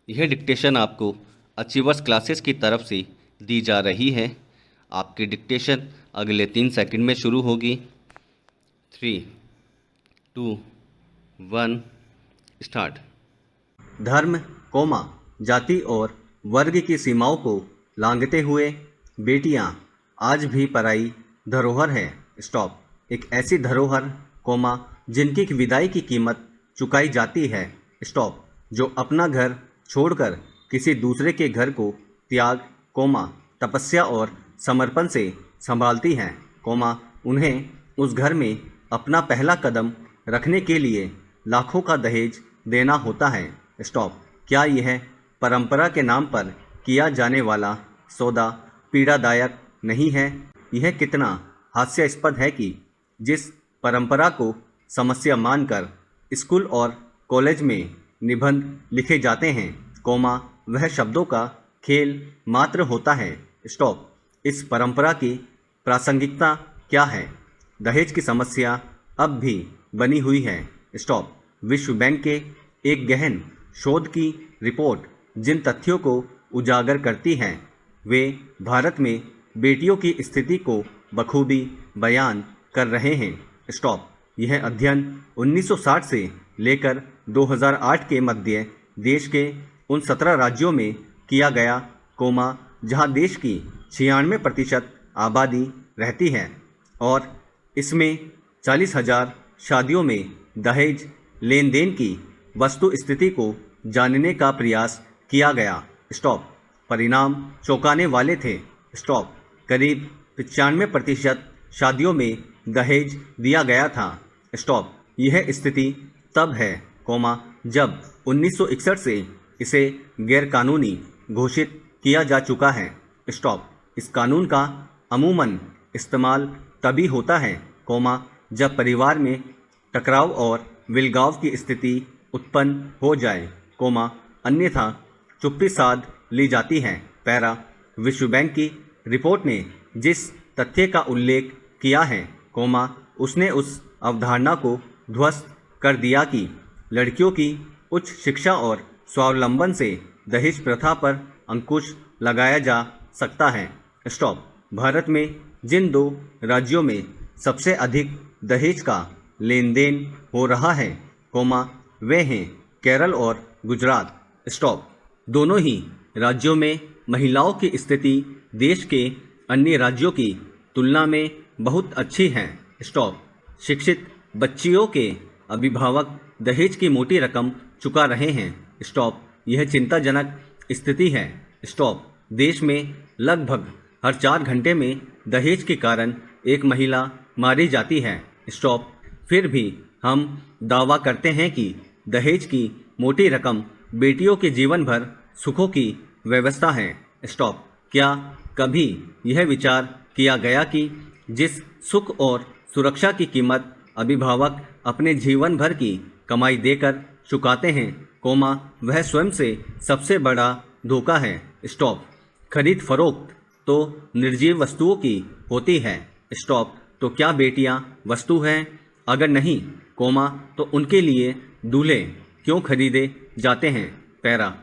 यह डिक्टेशन आपको achievers classes की तरफ से दी जा रही है। आपकी डिक्टेशन अगले 3 सेकंड में शुरू होगी। 3, 2, 1 स्टार्ट। धर्म, जाति और वर्ग की सीमाओं को लांघते हुए बेटियां आज भी पराई धरोहर है। स्टॉप। एक ऐसी धरोहर, जिनकी विदाई की कीमत चुकाई जाती है। स्टॉप। जो अपना घर छोड़कर किसी दूसरे के घर को त्याग, तपस्या और समर्पण से संभालती हैं, उन्हें उस घर में अपना पहला कदम रखने के लिए लाखों का दहेज देना होता है। स्टॉप। क्या यह परंपरा के नाम पर किया जाने वाला सौदा पीड़ादायक नहीं है? यह कितना हास्यास्पद है कि जिस परंपरा को समस्या मानकर स्कूल और कॉलेज में निबंध लिखे जाते हैं, वह शब्दों का खेल मात्र होता है। स्टॉप। इस परंपरा की प्रासंगिकता क्या है? दहेज की समस्या अब भी बनी हुई है। स्टॉप। विश्व बैंक के एक गहन शोध की रिपोर्ट जिन तथ्यों को उजागर करती है, वे भारत में बेटियों की स्थिति को बखूबी बयान कर रहे हैं। स्टॉप। यह अध्ययन 1960 से लेकर 2008 के मध्य देश के उन 17 राज्यों में किया गया, जहां देश की 96% आबादी रहती है, और इसमें 40,000 शादियों में दहेज लेन देन की वस्तु स्थिति को जानने का प्रयास किया गया। स्टॉप। परिणाम चौंकाने वाले थे। स्टॉप। करीब 95% शादियों में दहेज दिया गया था। स्टॉप। यह स्थिति तब है, जब 1961 से इसे गैरकानूनी घोषित किया जा चुका है। स्टॉप। इस कानून का अमूमन इस्तेमाल तभी होता है, जब परिवार में टकराव और विलगाव की स्थिति उत्पन्न हो जाए, अन्यथा चुप्पी साध ली जाती है। पैरा। विश्व बैंक की रिपोर्ट ने जिस तथ्य का उल्लेख किया है, उसने उस अवधारणा को ध्वस्त कर दिया कि लड़कियों की उच्च शिक्षा और स्वावलंबन से दहेज प्रथा पर अंकुश लगाया जा सकता है। स्टॉप। भारत में जिन 2 राज्यों में सबसे अधिक दहेज का लेन देन हो रहा है, वे हैं केरल और गुजरात। स्टॉप। दोनों ही राज्यों में महिलाओं की स्थिति देश के अन्य राज्यों की तुलना में बहुत अच्छी है। स्टॉप। शिक्षित बच्चियों के अभिभावक दहेज की मोटी रकम चुका रहे हैं। स्टॉप। यह चिंताजनक स्थिति है। स्टॉप। देश में लगभग हर 4 घंटे में दहेज के कारण एक महिला मारी जाती है। स्टॉप। फिर भी हम दावा करते हैं कि दहेज की मोटी रकम बेटियों के जीवन भर सुखों की व्यवस्था है। स्टॉप। क्या कभी यह विचार किया गया कि जिस सुख और सुरक्षा की कीमत अभिभावक अपने जीवन भर की कमाई देकर चुकाते हैं, वह स्वयं से सबसे बड़ा धोखा है। स्टॉप। खरीद फरोख्त तो निर्जीव वस्तुओं की होती है। स्टॉप। तो क्या बेटियां वस्तु हैं? अगर नहीं, तो उनके लिए दूल्हे क्यों खरीदे जाते हैं? पैरा।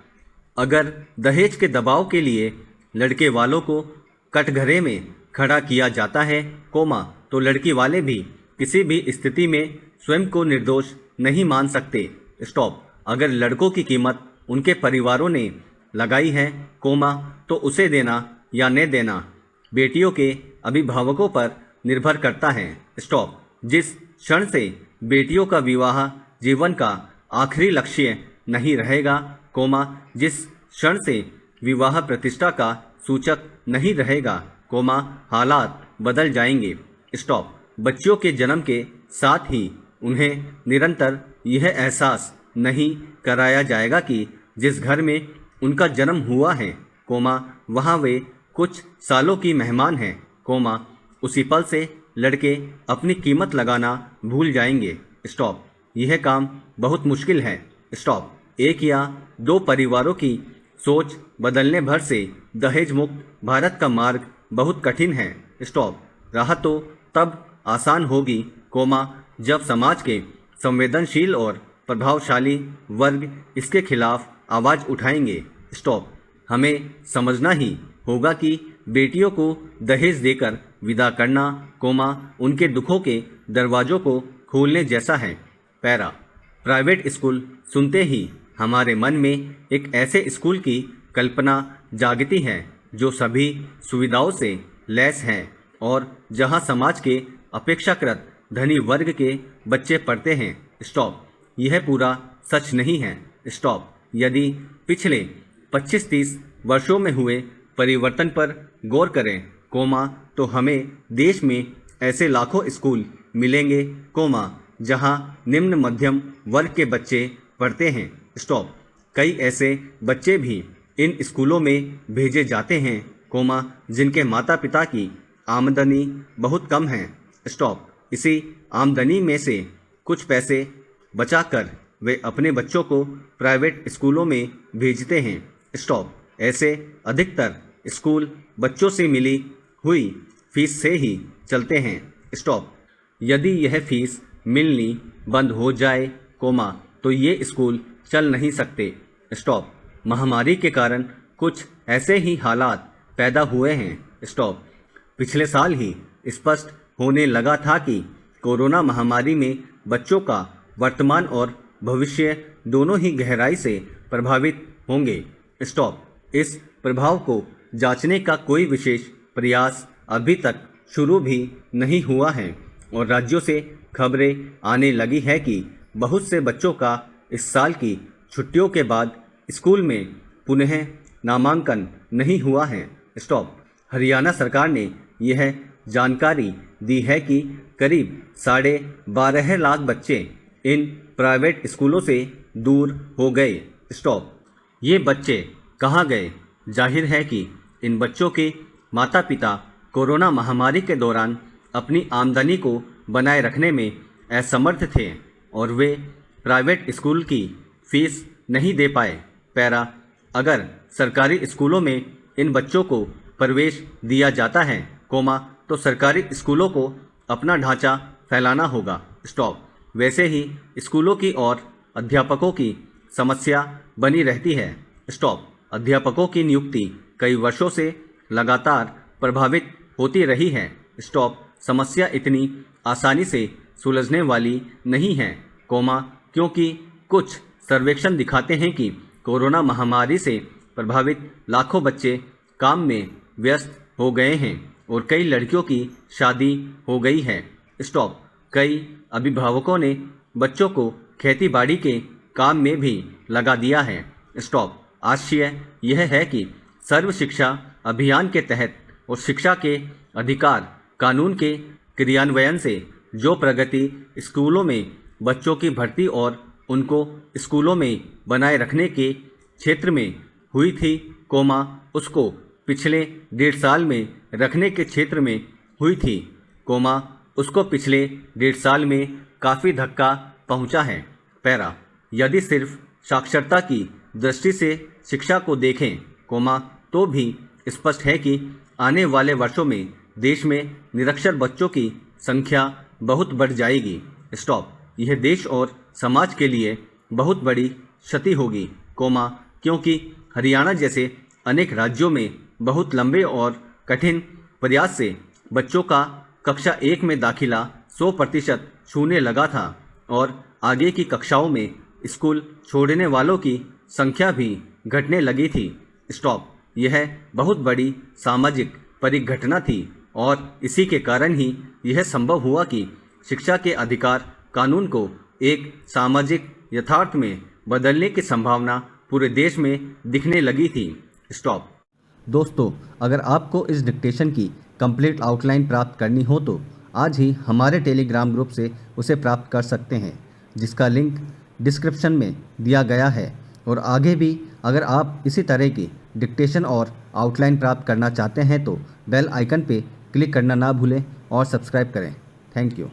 अगर दहेज के दबाव के लिए लड़के वालों को कटघरे में खड़ा किया जाता है, तो लड़की वाले भी किसी भी स्थिति में स्वयं को निर्दोष नहीं मान सकते। स्टॉप। अगर लड़कों की कीमत उनके परिवारों ने लगाई है, तो उसे देना या न देना बेटियों के अभिभावकों पर निर्भर करता है। स्टॉप। जिस क्षण से बेटियों का विवाह जीवन का आखिरी लक्ष्य नहीं रहेगा, जिस क्षण से विवाह प्रतिष्ठा का सूचक नहीं रहेगा, हालात बदल जाएंगे। स्टॉप। बच्चियों के जन्म के साथ ही उन्हें निरंतर यह एहसास नहीं कराया जाएगा कि जिस घर में उनका जन्म हुआ है, वहाँ वे कुछ सालों की मेहमान हैं, उसी पल से लड़के अपनी कीमत लगाना भूल जाएंगे। स्टॉप। यह काम बहुत मुश्किल है। स्टॉप। 1 या 2 परिवारों की सोच बदलने भर से दहेज मुक्त भारत का मार्ग बहुत कठिन है। स्टॉप। राह तो तब आसान होगी, जब समाज के संवेदनशील और प्रभावशाली वर्ग इसके खिलाफ आवाज़ उठाएंगे। स्टॉप। हमें समझना ही होगा कि बेटियों को दहेज देकर विदा करना, उनके दुखों के दरवाज़ों को खोलने जैसा है। पैरा। प्राइवेट स्कूल सुनते ही हमारे मन में एक ऐसे स्कूल की कल्पना जागती है जो सभी सुविधाओं से लैस है और जहां समाज के अपेक्षाकृत धनी वर्ग के बच्चे पढ़ते हैं। स्टॉप। यह पूरा सच नहीं है। स्टॉप। यदि पिछले 25-30 वर्षों में हुए परिवर्तन पर गौर करें, तो हमें देश में ऐसे लाखों स्कूल मिलेंगे, जहां निम्न मध्यम वर्ग के बच्चे पढ़ते हैं। स्टॉप। कई ऐसे बच्चे भी इन स्कूलों में भेजे जाते हैं, जिनके माता पिता की आमदनी बहुत कम है। स्टॉप। इसी आमदनी में से कुछ पैसे बचाकर वे अपने बच्चों को प्राइवेट स्कूलों में भेजते हैं। स्टॉप। ऐसे अधिकतर स्कूल बच्चों से मिली हुई फीस से ही चलते हैं। स्टॉप। यदि यह फीस मिलनी बंद हो जाए, तो ये स्कूल चल नहीं सकते। स्टॉप। महामारी के कारण कुछ ऐसे ही हालात पैदा हुए हैं। स्टॉप। पिछले साल ही स्पष्ट होने लगा था कि कोरोना महामारी में बच्चों का वर्तमान और भविष्य दोनों ही गहराई से प्रभावित होंगे। स्टॉप। इस प्रभाव को जांचने का कोई विशेष प्रयास अभी तक शुरू भी नहीं हुआ है और राज्यों से खबरें आने लगी है कि बहुत से बच्चों का इस साल की छुट्टियों के बाद स्कूल में पुनः नामांकन नहीं हुआ है। स्टॉप। हरियाणा सरकार ने यह जानकारी दी है कि करीब 12.5 लाख बच्चे इन प्राइवेट स्कूलों से दूर हो गए। स्टॉप। ये बच्चे कहाँ गए? जाहिर है कि इन बच्चों के माता पिता कोरोना महामारी के दौरान अपनी आमदनी को बनाए रखने में असमर्थ थे और वे प्राइवेट स्कूल की फीस नहीं दे पाए। पैरा। अगर सरकारी स्कूलों में इन बच्चों को प्रवेश दिया जाता है, तो सरकारी स्कूलों को अपना ढांचा फैलाना होगा। स्टॉप। वैसे ही स्कूलों की और अध्यापकों की समस्या बनी रहती है। स्टॉप। अध्यापकों की नियुक्ति कई वर्षों से लगातार प्रभावित होती रही है। स्टॉप। समस्या इतनी आसानी से सुलझने वाली नहीं है, क्योंकि कुछ सर्वेक्षण दिखाते हैं कि कोरोना महामारी से प्रभावित लाखों बच्चे काम में व्यस्त हो गए हैं और कई लड़कियों की शादी हो गई है। स्टॉप। कई अभिभावकों ने बच्चों को खेती-बाड़ी के काम में भी लगा दिया है। स्टॉप। आशय यह है कि सर्व शिक्षा अभियान के तहत और शिक्षा के अधिकार कानून के क्रियान्वयन से जो प्रगति स्कूलों में बच्चों की भर्ती और उनको स्कूलों में बनाए रखने के क्षेत्र में हुई थी, उसको पिछले 1.5 साल में रखने के क्षेत्र में हुई थी, उसको पिछले 1.5 साल में काफ़ी धक्का पहुंचा है। पैरा। यदि सिर्फ साक्षरता की दृष्टि से शिक्षा को देखें, तो भी स्पष्ट है कि आने वाले वर्षों में देश में निरक्षर बच्चों की संख्या बहुत बढ़ जाएगी। स्टॉप। यह देश और समाज के लिए बहुत बड़ी क्षति होगी, क्योंकि हरियाणा जैसे अनेक राज्यों में बहुत लंबे और कठिन प्रयास से बच्चों का कक्षा 1 में दाखिला 100% छूने लगा था और आगे की कक्षाओं में स्कूल छोड़ने वालों की संख्या भी घटने लगी थी। स्टॉप। यह बहुत बड़ी सामाजिक परिघटना थी और इसी के कारण ही यह संभव हुआ कि शिक्षा के अधिकार कानून को एक सामाजिक यथार्थ में बदलने की संभावना पूरे देश में दिखने लगी थी। स्टॉप। दोस्तों, अगर आपको इस डिक्टेशन की कंप्लीट आउटलाइन प्राप्त करनी हो तो आज ही हमारे टेलीग्राम ग्रुप से उसे प्राप्त कर सकते हैं, जिसका लिंक डिस्क्रिप्शन में दिया गया है। और आगे भी अगर आप इसी तरह की डिक्टेशन और आउटलाइन प्राप्त करना चाहते हैं तो बेल आइकन पे क्लिक करना ना भूलें और सब्सक्राइब करें। Thank you.